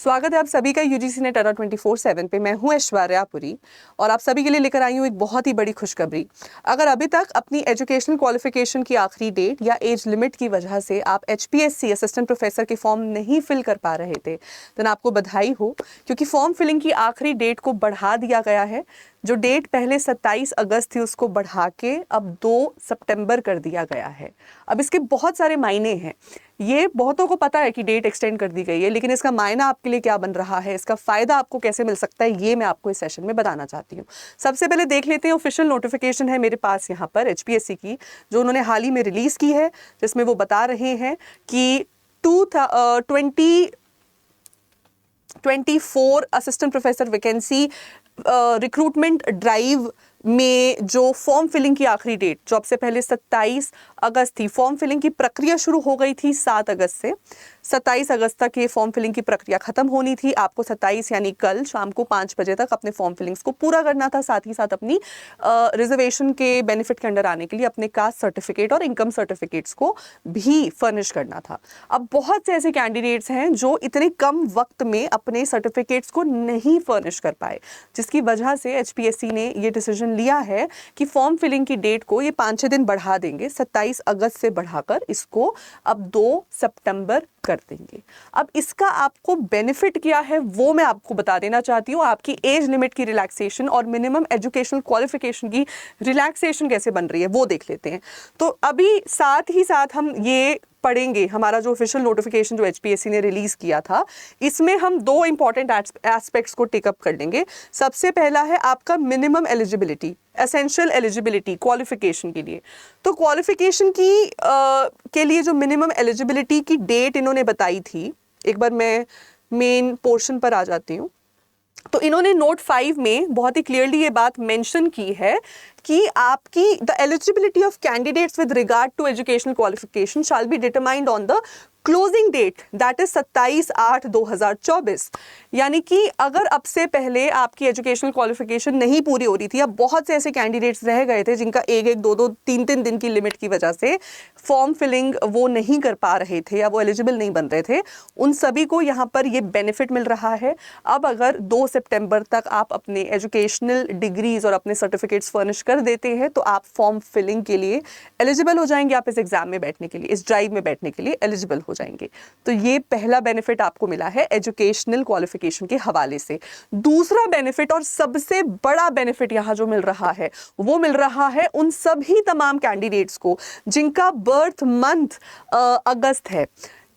स्वागत है आप सभी का यूजीसी नेट अड्डा 24/7 पे। मैं हूं ऐश्वर्यापुरी और आप सभी के लिए लेकर आई हूं एक बहुत ही बड़ी खुशखबरी। अगर अभी तक अपनी एजुकेशनल क्वालिफिकेशन की आखिरी डेट या एज लिमिट की वजह से आप HPSC असिस्टेंट प्रोफेसर के फॉर्म नहीं फिल कर पा रहे थे तो आपको बधाई हो, क्योंकि फॉर्म फिलिंग की आखिरी डेट को बढ़ा दिया गया है। जो डेट पहले 27 अगस्त थी उसको बढ़ा के अब 2 सितंबर कर दिया गया है। अब इसके बहुत सारे मायने हैं। ये बहुतों को पता है कि डेट एक्सटेंड कर दी गई है, लेकिन इसका मायना आपके लिए क्या बन रहा है, इसका फायदा आपको कैसे मिल सकता है, ये मैं आपको इस सेशन में बताना चाहती हूँ। सबसे पहले देख लेते हैं ऑफिशियल नोटिफिकेशन है मेरे पास यहाँ पर HPSC की, जो उन्होंने हाल ही में रिलीज की है, जिसमें वो बता रहे हैं कि 2024 assistant professor vacancy recruitment drive में जो फॉर्म फिलिंग की आखिरी डेट, जो अब से पहले 27 अगस्त थी, फॉर्म फिलिंग की प्रक्रिया शुरू हो गई थी 7 अगस्त से। 27 अगस्त तक ये फॉर्म फिलिंग की प्रक्रिया खत्म होनी थी। आपको 27 यानी कल शाम को 5 बजे तक अपने फॉर्म फिलिंग्स को पूरा करना था। साथ ही साथ अपनी रिजर्वेशन के बेनिफिट के अंडर आने के लिए अपने कास्ट सर्टिफिकेट और इनकम सर्टिफिकेट्स को भी फर्निश करना था। अब बहुत से ऐसे कैंडिडेट्स हैं जो इतने कम वक्त में अपने सर्टिफिकेट्स को नहीं फर्निश कर पाए, जिसकी वजह से HPSC ने ये डिसीजन लिया है कि फॉर्म फिलिंग की डेट को ये 5-6 दिन बढ़ा देंगे। 27 अगस्त से बढ़ाकर इसको अब 2 सितंबर कर देंगे। अब इसका आपको बेनिफिट क्या है वो मैं आपको बता देना चाहती हूँ। आपकी एज लिमिट की रिलैक्सेशन और मिनिमम एजुकेशनल क्वालिफिकेशन की रिलैक्सेशन कैसे बन रही है वो देख लेते हैं। तो अभी साथ ही साथ हम ये पढ़ेंगे, हमारा जो ऑफिशियल नोटिफिकेशन जो HPSC ने रिलीज किया था, इसमें हम 2 इंपॉर्टेंट एस्पेक्ट्स को टेकअप कर लेंगे। सबसे पहला है आपका minimum eligibility, essential eligibility qualification के लिए। तो क्वालिफिकेशन की के लिए जो मिनिमम एलिजिबिलिटी की डेट इन्होंने बताई थी, एक बार मैं मेन पोर्शन पर आ जाती हूँ। तो इन्होंने नोट 5 में बहुत ही क्लियरली ये बात मेंशन की है कि आपकी the eligibility of candidates with regard to educational qualification shall be determined on the closing date, that is 27/8/2024। यानी कि अगर अब से पहले आपकी एजुकेशनल क्वालिफिकेशन नहीं पूरी हो रही थी, अब बहुत से ऐसे कैंडिडेट्स रह गए थे जिनका 1-1, 2-2, 3-3 दिन की लिमिट की वजह से फॉर्म फिलिंग वो नहीं कर पा रहे थे या वो एलिजिबल नहीं बन रहे थे, उन सभी को यहाँ पर ये बेनिफिट मिल रहा है। अब अगर 2 सितंबर तक आप अपने एजुकेशनल डिग्रीज और अपने सर्टिफिकेट्स फर्निश कर देते हैं तो आप फॉर्म फिलिंग के लिए एलिजिबल हो जाएंगे। आप इस एग्जाम में बैठने के लिए, इस ड्राइव में बैठने के लिए एलिजिबल हो जाएंगे। तो ये पहला बेनिफिट आपको मिला है एजुकेशनल क्वालिफिकेशन के हवाले से। दूसरा बेनिफिट और सबसे बड़ा बेनिफिट यहाँ जो मिल रहा है वो मिल रहा है उन सभी तमाम कैंडिडेट्स को जिनका बर्थ मंथ अगस्त है,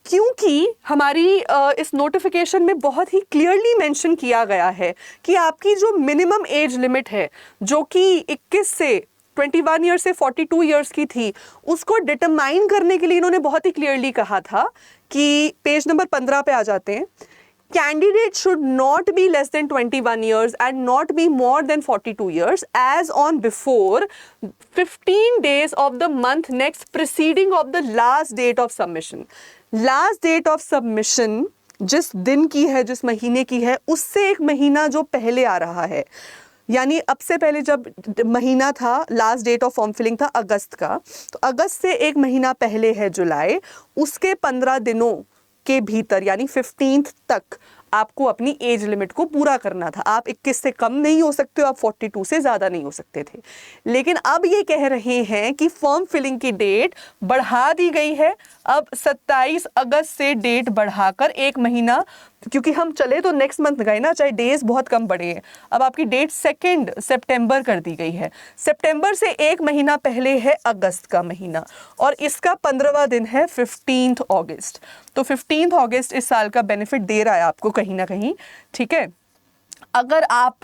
क्योंकि हमारी इस नोटिफिकेशन में बहुत ही क्लियरली मेंशन किया गया है कि आपकी जो मिनिमम एज लिमिट है, जो कि 21 से 21 ईयर्स से 42 ईयर्स की थी, उसको डिटरमाइन करने के लिए इन्होंने बहुत ही क्लियरली कहा था कि पेज नंबर 15 पे आ जाते हैं, candidate should not be less than 21 years and not be more than 42 years as on before 15 days of the month next preceding of the last date of submission. Last date of submission जिस दिन की है, जिस महीने की है, उससे एक महीना जो पहले आ रहा है, यानी अब से पहले जब महीना था, last date of form filling था अगस्त का, तो अगस्त से एक महीना पहले है जुलाई, उसके 15 दिनों के भीतर यानी 15th तक आपको अपनी एज लिमिट को पूरा करना था। आप 21 से कम नहीं हो सकते हो, आप 42 से ज़्यादा नहीं हो सकते थे। लेकिन अब ये कह रहे हैं कि फॉर्म फिलिंग की डेट बढ़ा दी गई है। अब 27 अगस्त से डेट बढ़ाकर एक महीना, क्योंकि हम चले तो नेक्स्ट मंथ गए ना, चाहे डेज बहुत कम बढ़े हैं, अब आपकी डेट 2 सितंबर कर दी गई है। सितंबर से एक महीना पहले है अगस्त का महीना और इसका 15वां दिन है 15 अगस्त। तो 15 अगस्त इस साल का बेनिफिट दे रहा है आपको कहीं ना कहीं, ठीक है। अगर आप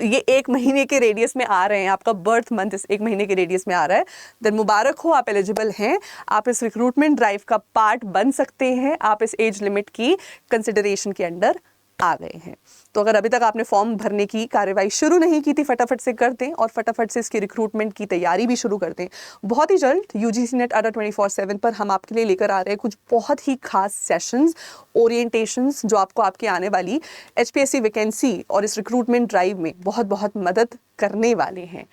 ये एक महीने के रेडियस में आ रहे हैं, आपका बर्थ मंथ इस एक महीने के रेडियस में आ रहा है, देन मुबारक हो, आप एलिजिबल हैं, आप इस रिक्रूटमेंट ड्राइव का पार्ट बन सकते हैं, आप इस एज लिमिट की कंसिडरेशन के अंडर आ गए हैं। तो अगर अभी तक आपने फॉर्म भरने की कार्यवाही शुरू नहीं की थी, फटाफट से कर दें और फटाफट से इसकी रिक्रूटमेंट की तैयारी भी शुरू कर दें। बहुत ही जल्द यूजीसी नेट अड्डा 24/7 पर हम आपके लिए लेकर आ रहे हैं कुछ बहुत ही खास सेशंस, ओरिएंटेशंस, जो आपको आपके आने वाली HPSC वैकेंसी और इस रिक्रूटमेंट ड्राइव में बहुत बहुत मदद करने वाले हैं।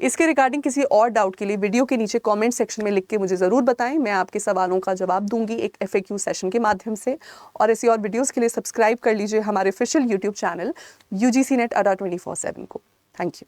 इसके रिगार्डिंग किसी और डाउट के लिए वीडियो के नीचे कमेंट सेक्शन में लिख के मुझे ज़रूर बताएं, मैं आपके सवालों का जवाब दूंगी एक FAQ सेशन के माध्यम से। और ऐसी और वीडियोज़ के लिए सब्सक्राइब कर लीजिए हमारे official YouTube channel UGC Net Adda 24/7 को। Thank you.